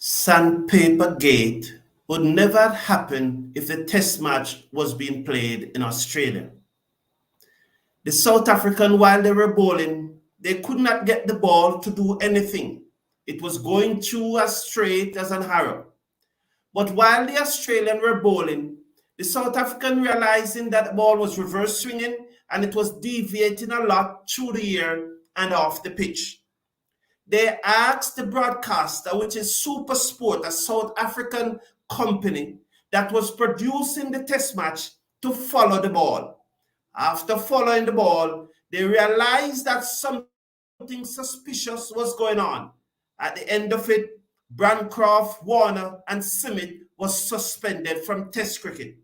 Sandpaper Gate would never happen if the test match was being played in Australia. The South African, while they were bowling, they could not get the ball to do anything. It was going through as straight as an arrow. But while the Australian were bowling, the South African realizing that the ball was reverse swinging and it was deviating a lot through the air and off the pitch. They asked the broadcaster, which is Super Sport, a South African company that was producing the test match, to follow the ball. After following the ball, they realized that something suspicious was going on. At the end of it, Bancroft, Warner, and Smith was suspended from Test cricket.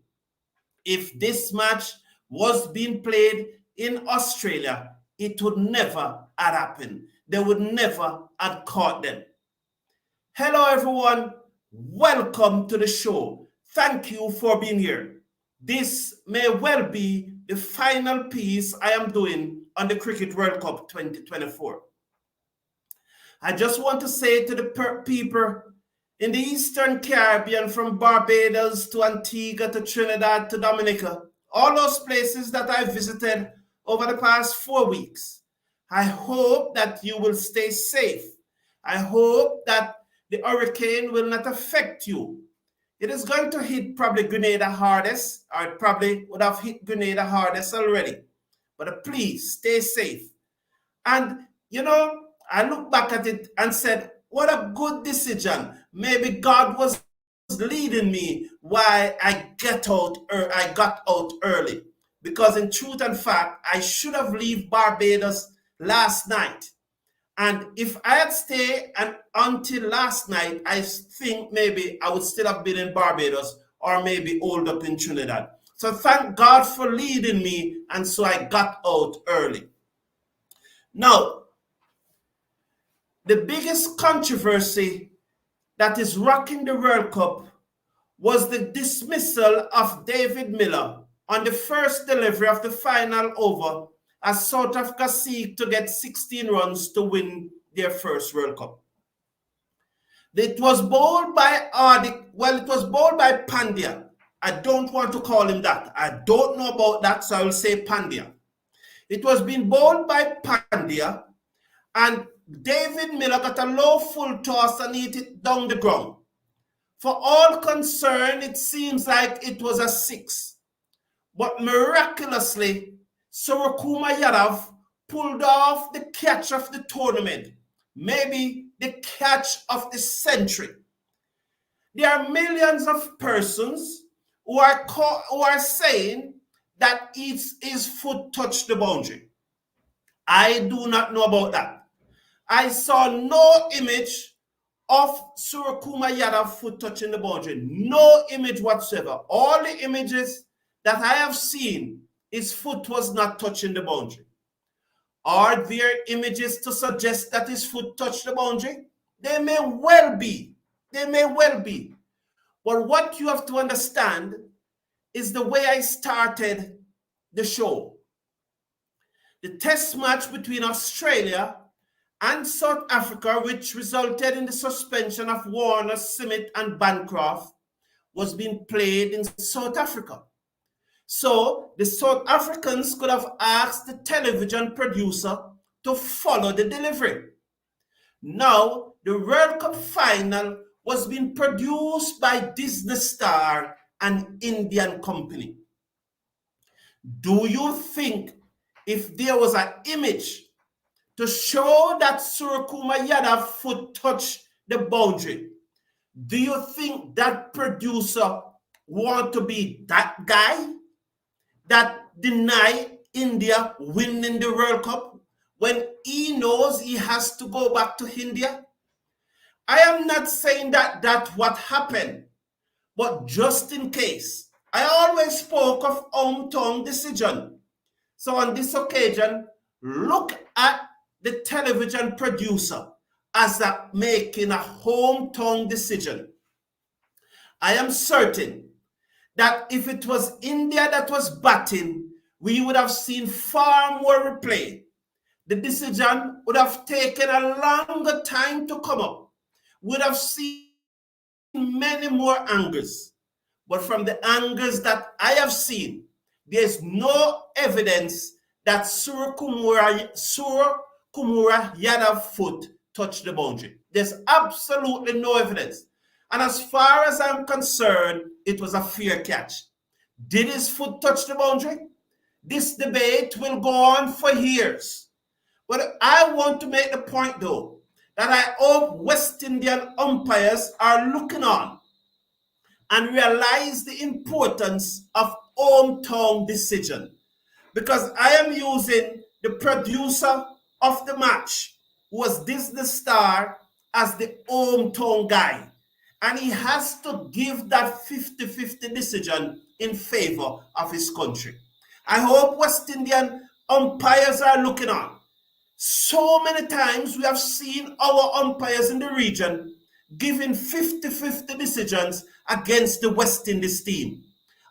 If this match was being played in Australia, it would never have happened. They would never have caught them. Hello, everyone. Welcome to the show. Thank you for being here. This may well be the final piece I am doing on the Cricket World Cup 2024. I just want to say to the people in the Eastern Caribbean, from Barbados to Antigua to Trinidad to Dominica, all those places that I visited over the past 4 weeks, I hope that you will stay safe. I hope that the hurricane will not affect you. It is going to hit probably Grenada hardest, or it probably would have hit Grenada hardest already. But please stay safe. And, I look back at it and said, what a good decision. Maybe God was leading me why I got out early. Because in truth and fact, I should have left Barbados last night. And if I had stayed until last night, I think maybe I would still have been in Barbados or maybe old up in Trinidad. So thank God for leading me, and so I got out early. Now, the biggest controversy that is rocking the World Cup was the dismissal of David Miller on the first delivery of the final over, as South Africa seek to get 16 runs to win their first World Cup. It was bowled by Pandya. I don't want to call him that. I don't know about that, so I will say Pandya. It was being bowled by Pandya, and David Miller got a low full toss and hit it down the ground. For all concerned, it seems like it was a 6. But miraculously, Suryakumar Yadav pulled off the catch of the tournament, maybe the catch of the century. There are millions of persons who are saying that his foot touched the boundary. I do not know about that. I saw no image of Suryakumar Yadav foot touching the boundary. No image whatsoever. All the images that I have seen, his foot was not touching the boundary. Are there images to suggest that his foot touched the boundary? They may well be. They may well be. But what you have to understand is the way I started the show. The test match between Australia and South Africa, which resulted in the suspension of Warner, Smith, and Bancroft, was being played in South Africa. So the South Africans could have asked the television producer to follow the delivery. Now, the World Cup final was being produced by Disney Star, an Indian company. Do you think if there was an image to show that Suryakumar Yadav foot touched the boundary, do you think that producer want to be that guy that deny India winning the World Cup when he knows he has to go back to India? I am not saying that that's what happened, but just in case, I always spoke of hometown decision. So on this occasion, look at the television producer as making a hometown decision. I am certain that if it was India that was batting, we would have seen far more replay. The decision would have taken a longer time to come up. We would have seen many more angles. But from the angles that I have seen, there's no evidence that Suryakumar Yadav foot touched the boundary. There's absolutely no evidence. And as far as I'm concerned, it was a fair catch. Did his foot touch the boundary? This debate will go on for years. But I want to make the point, though, that I hope West Indian umpires are looking on and realize the importance of hometown decision. Because I am using the producer of the match, who was Disney Star, as the hometown guy. And he has to give that 50-50 decision in favor of his country. I hope West Indian umpires are looking on. So many times we have seen our umpires in the region giving 50-50 decisions against the West Indies team.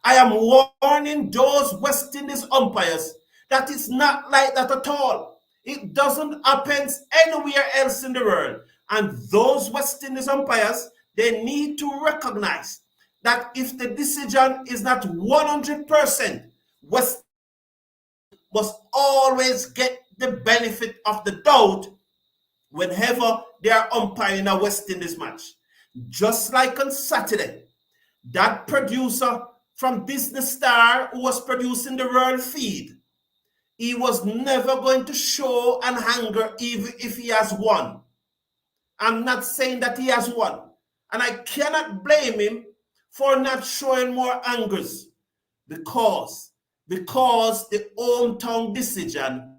I am warning those West Indies umpires that it's not like that at all. It doesn't happen anywhere else in the world. And those West Indies umpires, they need to recognize that if the decision is not 100%, West must always get the benefit of the doubt whenever they are umpiring a West Indies match. Just like on Saturday, that producer from Disney Star who was producing the World Feed, he was never going to show an anger even if he has won. I'm not saying that he has won. And I cannot blame him for not showing more angers because the hometown decision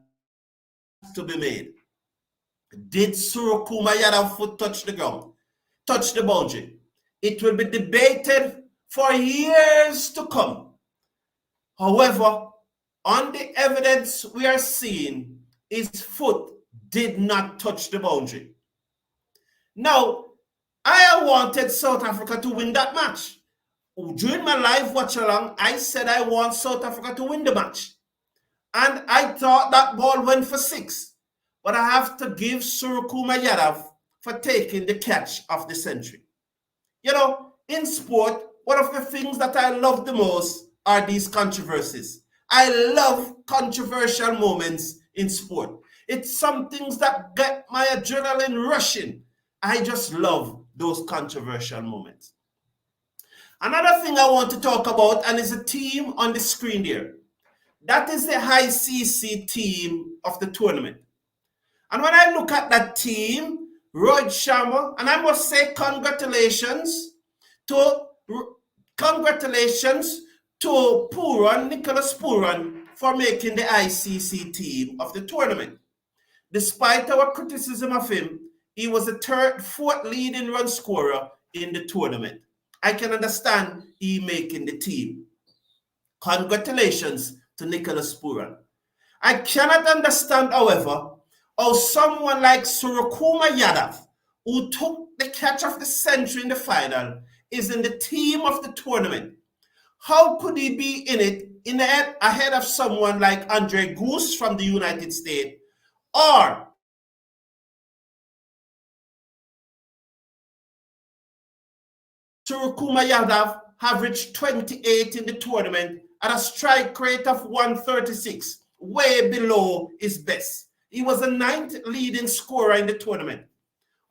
has to be made. Did Suryakumar Yadav foot touch the ground, touch the boundary? It will be debated for years to come. However, on the evidence we are seeing, his foot did not touch the boundary. Now, I wanted South Africa to win that match. During my live watch along, I said I want South Africa to win the match. And I thought that ball went for 6. But I have to give Suryakumar Yadav for taking the catch of the century. You know, in sport, one of the things that I love the most are these controversies. I love controversial moments in sport. It's some things that get my adrenaline rushing. I just love those controversial moments. Another thing I want to talk about, and is a team on the screen there. That is the ICC team of the tournament. And when I look at that team, Rohit Sharma, and I must say congratulations to Nicholas Pooran, for making the ICC team of the tournament. Despite our criticism of him, he was the fourth leading run scorer in the tournament. I can understand he making the team. Congratulations to Nicholas Pooran. I cannot understand, however, how someone like Suryakumar Yadav, who took the catch of the century in the final, is in the team of the tournament. How could he be in it ahead of someone like Andre Goose from the United States, or Suryakumar Yadav averaged 28 in the tournament at a strike rate of 136, way below his best. He was the 9th leading scorer in the tournament.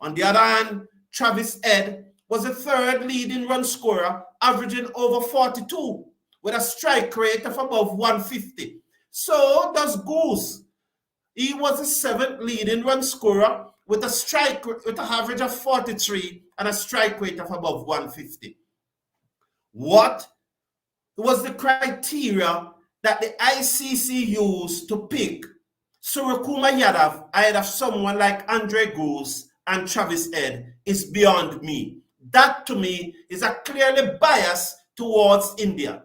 On the other hand, Travis Head was the 3rd leading run scorer, averaging over 42, with a strike rate of above 150. So does Goose. He was the 7th leading run scorer with an average of 43 and a strike rate of above 150. What was the criteria that the ICC used to pick Suryakumar Yadav ahead of someone like Andre Goose and Travis Head is beyond me. That to me is a clearly bias towards India.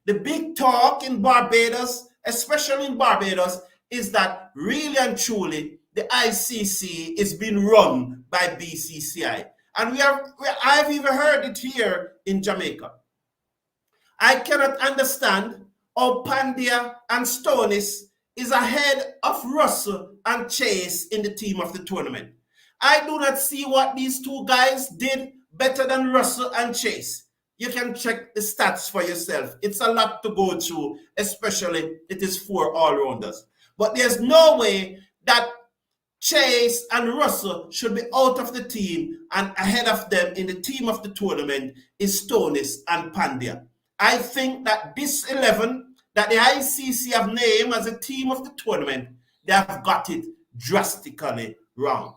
The big talk in Barbados, especially in Barbados, is that really and truly the ICC is being run by BCCI. And I've even heard it here in Jamaica. I cannot understand how Pandya and Stonis is ahead of Russell and Chase in the team of the tournament. I do not see what these two guys did better than Russell and Chase. You can check the stats for yourself. It's a lot to go through, especially it is 4 all-rounders. But there's no way that Chase and Russell should be out of the team, and ahead of them in the team of the tournament is Stonis and Pandya. I think that this 11 that the ICC have named as a team of the tournament, they have got it drastically wrong.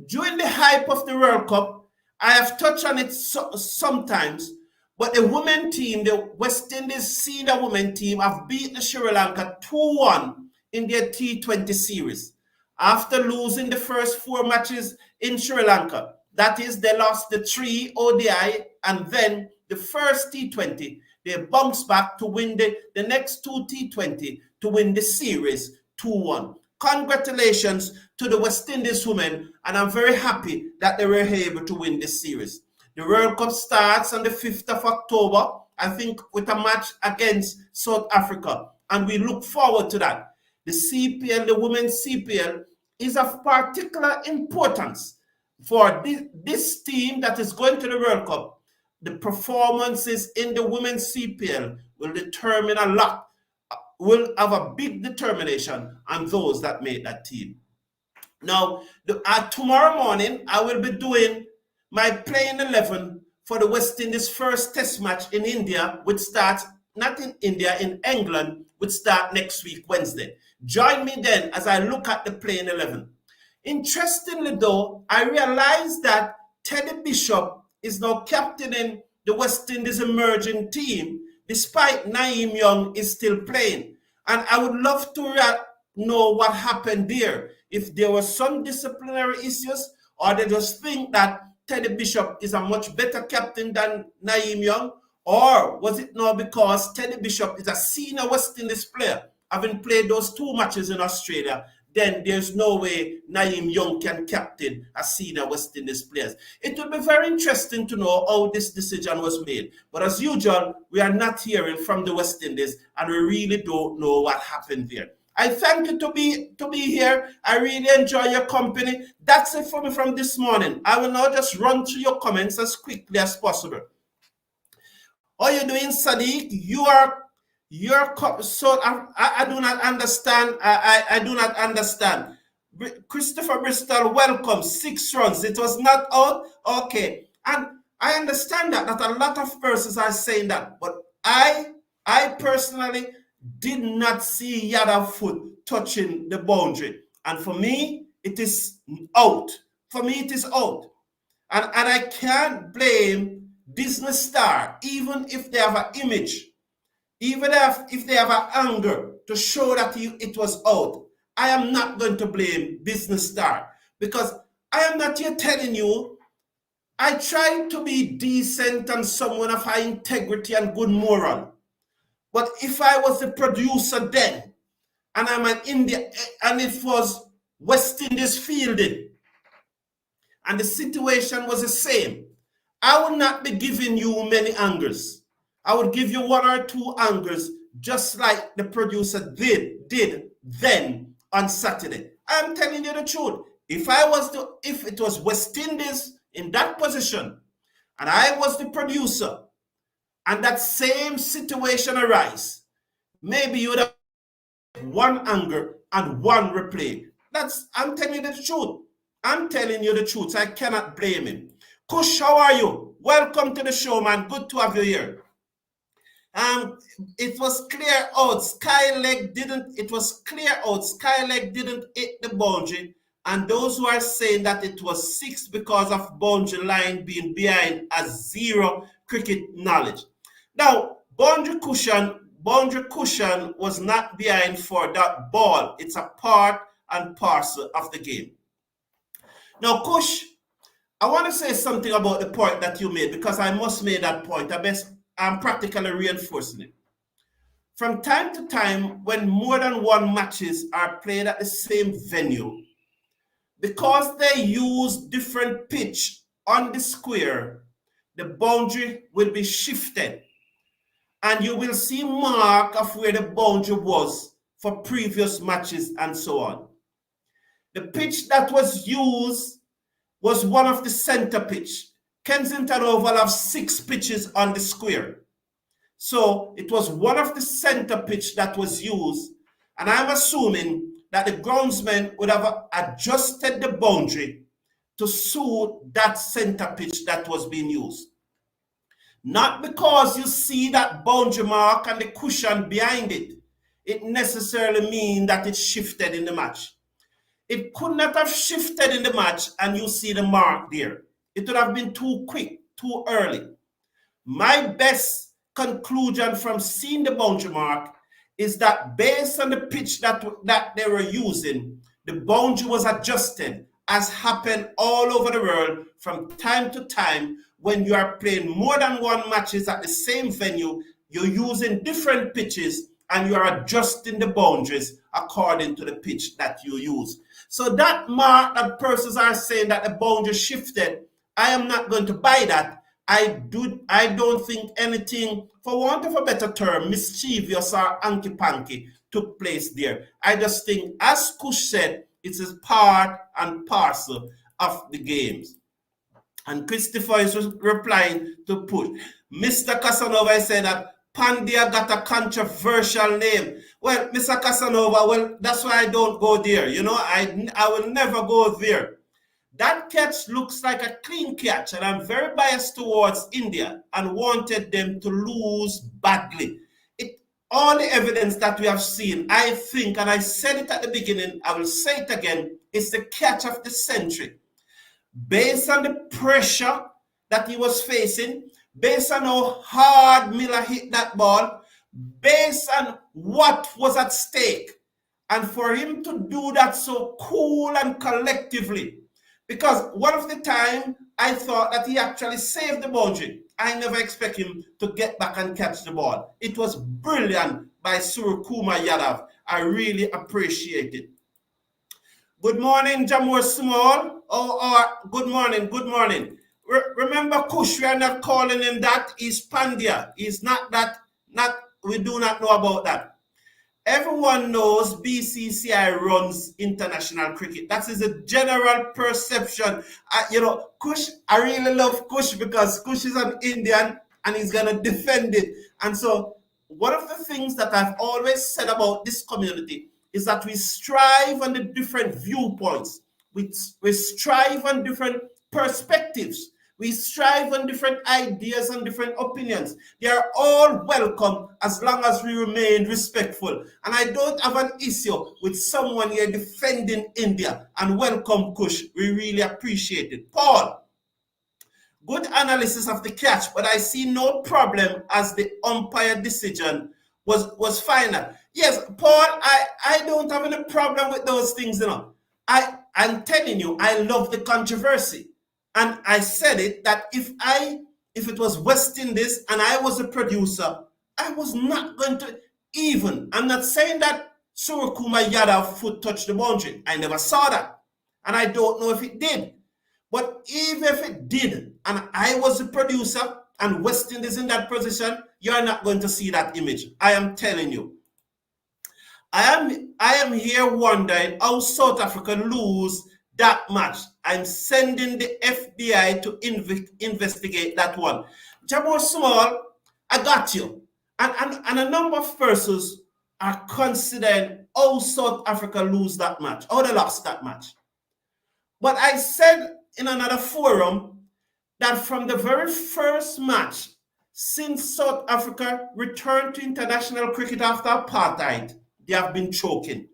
During the hype of the World Cup, I have touched on it sometimes, but the women team, the West Indies senior women team, have beaten Sri Lanka 2-1 in their T20 series. After losing the first 4 matches in Sri Lanka, that is, they lost the 3 ODI and then the first T20, they bounced back to win the next 2 T20 to win the series 2-1. Congratulations to the West Indies women, and I'm very happy that they were able to win this series. The World Cup starts on the 5th of October, I think, with a match against South Africa, and we look forward to that. The CPL, the women's CPL, is of particular importance for this team that is going to the World Cup. The performances in the women's CPL will determine a lot, will have a big determination on those that make that team. Now, tomorrow morning, I will be doing my playing 11 for the West Indies' first test match in India, which starts, not in India, in England, which start next week, Wednesday. Join me then as I look at the playing 11. Interestingly though, I realized that Teddy Bishop is now captaining the West Indies emerging team, despite Naeem Young is still playing. And I would love to know what happened there. If there were some disciplinary issues, or they just think that Teddy Bishop is a much better captain than Naeem Young, or was it now because Teddy Bishop is a senior West Indies player, having played those 2 matches in Australia, then there's no way Naeem Young can captain a senior West Indies players. It will be very interesting to know how this decision was made. But as usual, we are not hearing from the West Indies, and we really don't know what happened there. I thank you to be here. I really enjoy your company. That's it for me from this morning. I will now just run through your comments as quickly as possible. How are you doing, Sadiq? So I do not understand. I do not understand. Christopher Bristol, welcome. 6 runs. It was not out. Okay. And I understand that a lot of persons are saying that, but I personally did not see Yadav foot touching the boundary. And for me, it is out. For me, it is out. And I can't blame Business Star, even if they have an image, even if they have an angle to show that it was out. I am not going to blame Business Star, because I am not here telling you. I try to be decent and someone of high integrity and good moral. But if I was the producer then, and I'm an India, and it was West Indies fielding, and the situation was the same, I would not be giving you many angles. I would give you 1 or 2 angles, just like the producer did then on Saturday. I'm telling you the truth. If it was West Indies in that position, and I was the producer, and that same situation arise, maybe you would have 1 angle and 1 replay. I'm telling you the truth. I'm telling you the truth. So I cannot blame him. Kush, how are you? Welcome to the show, man. Good to have you here. It was clear out. Skyleg didn't hit the boundary. And those who are saying that it was 6 because of boundary line being behind has zero cricket knowledge. Now, boundary cushion was not behind for that ball. It's a part and parcel of the game. Now, Kush, I want to say something about the point that you made, because I must make that point. I'm practically reinforcing it. From time to time, when more than 1 matches are played at the same venue, because they use different pitch on the square, the boundary will be shifted. And you will see mark of where the boundary was for previous matches and so on. The pitch that was used was one of the center pitch. Kensington Oval have 6 pitches on the square. So it was one of the center pitch that was used. And I'm assuming that the groundsmen would have adjusted the boundary to suit that center pitch that was being used. Not because you see that boundary mark and the cushion behind it, it necessarily means that it shifted in the match. It could not have shifted in the match and you see the mark there. It would have been too quick, too early. My best conclusion from seeing the boundary mark is that based on the pitch that they were using, the boundary was adjusted, as happened all over the world from time to time. When you are playing more than one matches at the same venue, you're using different pitches and you are adjusting the boundaries according to the pitch that you use. So that mark that persons are saying that the boundary shifted, I am not going to buy that. I don't think anything, for want of a better term, mischievous or hanky-panky took place there. I just think, as Kush said, it is part and parcel of the games. And Christopher is replying to Push. Mr. Casanova said that Pandya got a controversial name. Well, Mr. Casanova, well, that's why I don't go there. You know, I will never go there. That catch looks like a clean catch, and I'm very biased towards India and wanted them to lose badly. All the evidence that we have seen, I think, and I said it at the beginning, I will say it again, is the catch of the century. Based on the pressure that he was facing, based on how hard Miller hit that ball, based on what was at stake, and for him to do that so cool and collectively, because one of the time I thought that he actually saved the boundary. I never expect him to get back and catch the ball. It was brilliant by Suryakumar Yadav. I really appreciate it. Good morning, Jamur Small. Good morning, good morning. Remember, Kush, we are not calling him that. He's Pandya. He's not that. We do not know about that. Everyone knows BCCI runs international cricket. That is a general perception. Kush, I really love Kush because Kush is an Indian and he's going to defend it. And so one of the things that I've always said about this community is that we strive on the different viewpoints. We strive on different perspectives. We strive on different ideas and different opinions. They are all welcome as long as we remain respectful. And I don't have an issue with someone here defending India. And welcome, Kush. We really appreciate it. Paul, good analysis of the catch, but I see no problem as the umpire decision was final. Yes, Paul, I don't have any problem with those things, you know. I'm telling you, I love the controversy. And I said it that if it was West Indies and I was a producer, I was not going to even. I'm not saying that Suryakumar Yadav foot touched the boundary. I never saw that. And I don't know if it did. But even if it did, and I was a producer and West Indies in that position, you're not going to see that image. I am telling you. I am here wondering how South Africa lose that match. I'm sending the FBI to investigate that one. Jabor Small, I got you. And a number of persons are considering how South Africa lose that match, how they lost that match. But I said in another forum that from the very first match since South Africa returned to international cricket after apartheid, they have been choking.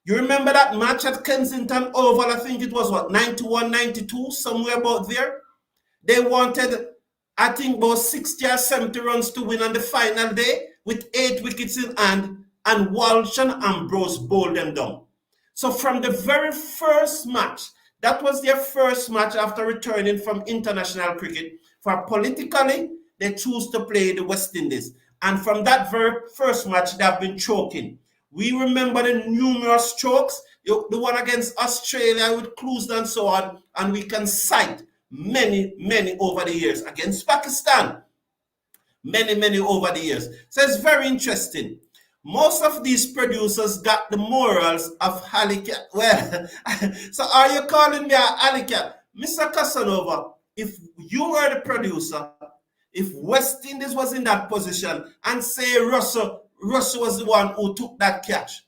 You remember that match at Kensington Oval? I think it was, 91, 92, somewhere about there? They wanted, I think, about 60 or 70 runs to win on the final day with 8 wickets in hand, and Walsh and Ambrose bowled them down. So from the very first match, that was their first match after returning from international cricket. For politically, they choose to play the West Indies. And from that very first match, they have been choking. We remember the numerous chokes, the one against Australia with clues and so on, and we can cite many, many over the years. Against Pakistan, many, many over the years. So it's very interesting. Most of these producers got the morals of Alley Cat. Well, so are you calling me an Alley Cat? Mr. Casanova, if you were the producer, if West Indies was in that position and say Russell was the one who took that catch,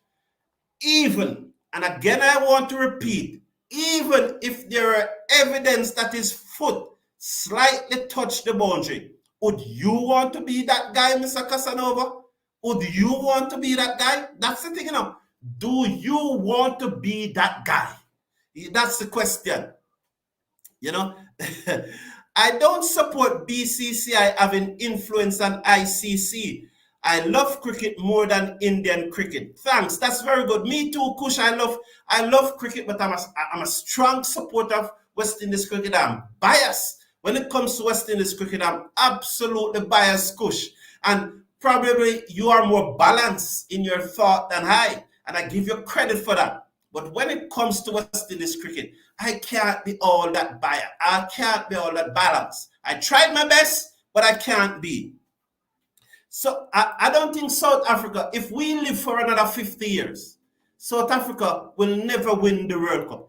even, and again I want to repeat, even if there are evidence that his foot slightly touched the boundary, would you want to be that guy, Mr. Casanova? Would you want to be that guy? That's the thing, Do you want to be that guy? That's the question. I don't support BCCI having influence on ICC. I love cricket more than Indian cricket. Thanks. That's very good. Me too, Kush. I love cricket, but I'm a strong supporter of West Indies cricket. I'm biased. When it comes to West Indies cricket, I'm absolutely biased, Kush. And probably you are more balanced in your thought than I. And I give you credit for that. But when it comes to West Indies cricket, I can't be all that biased. I can't be all that balanced. I tried my best, but I can't be. So I don't think South Africa, if we live for another 50 years, South Africa will never win the World Cup.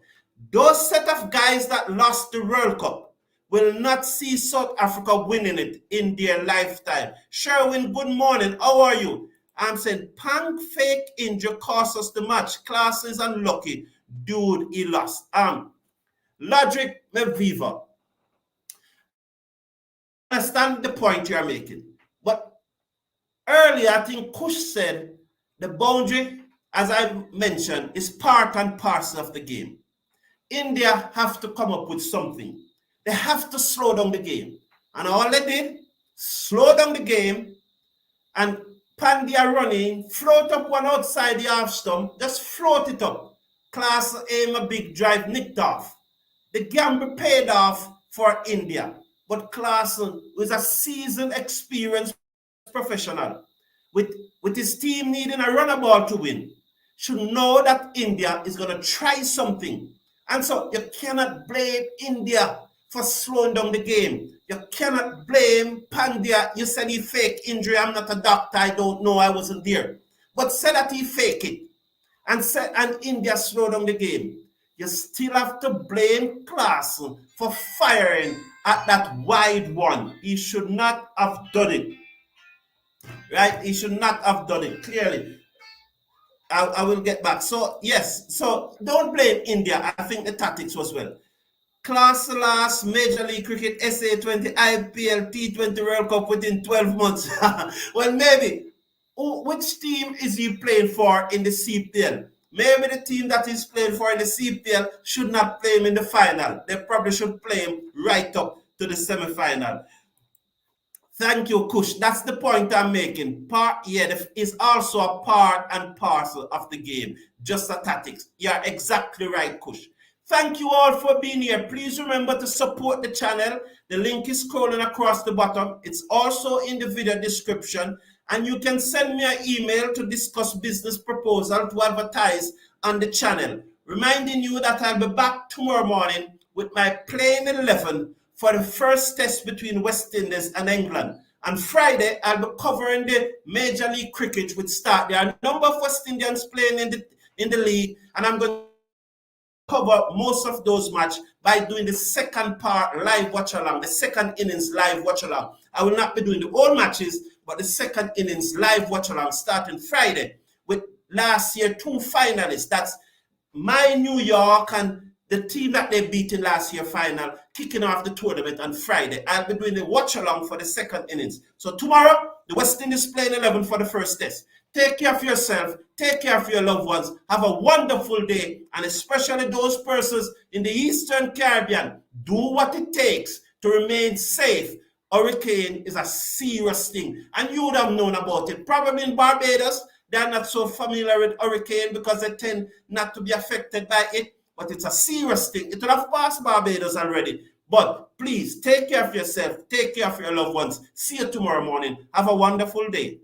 Those set of guys that lost the World Cup will not see South Africa winning it in their lifetime. Sherwin, good morning. How are you? I'm saying Pang fake injury cost us the match. Class is unlucky. Dude, he lost. Logic Meviva. I understand the point you're making. But earlier, I think Kush said the boundary, as I mentioned, is part and parcel of the game. India have to come up with something. They have to slow down the game. And all they did, slow down the game, and Pandya running, float up one outside the half stump, just float it up. Class aim a big drive, nicked off. The gamble paid off for India. But Clarkson was a seasoned, experienced professional with his team needing a runner ball to win, should know that India is going to try something. And so you cannot blame India for slowing down the game. You cannot blame Pandya. You said he faked injury. I'm not a doctor. I don't know. I wasn't there. But said that he faked it. And India slowed down the game. You still have to blame Clarkson for firing at that wide one. He should not have done it. Right? He should not have done it, clearly. I will get back. So, yes. So, don't blame India. I think the tactics was well. Class last Major League Cricket, SA20, IPL, T20 World Cup within 12 months. Well, maybe. Which team is he playing for in the CPL? Maybe the team that he's playing for in the CPL should not play him in the final. They probably should play him right up to the semi-final. Thank you, Kush. That's the point I'm making. Is also a part and parcel of the game, just a tactics. You're exactly right, Kush. Thank you all for being here. Please remember to support the channel. The link is scrolling across the bottom. It's also in the video description. And you can send me an email to discuss business proposal to advertise on the channel. Reminding you that I'll be back tomorrow morning with my playing 11 for the first test between West Indies and England. On Friday, I'll be covering the Major League Cricket with start. There are a number of West Indians playing in the league, and I'm going to cover most of those matches by doing the second part live watch along, the second innings live watch along. I will not be doing the whole matches, but the second innings live watch along starting Friday with last year 2 finalists. That's my New York and the team that they beat in last year final, kicking off the tournament on Friday. I'll be doing the watch along for the second innings. So tomorrow, the West Indies playing 11 for the first test. Take care of yourself. Take care of your loved ones. Have a wonderful day. And especially those persons in the Eastern Caribbean, do what it takes to remain safe. Hurricane is a serious thing. And you would have known about it. Probably in Barbados, they're not so familiar with hurricane because they tend not to be affected by it. But it's a serious thing. It will have passed Barbados already. But please, take care of yourself. Take care of your loved ones. See you tomorrow morning. Have a wonderful day.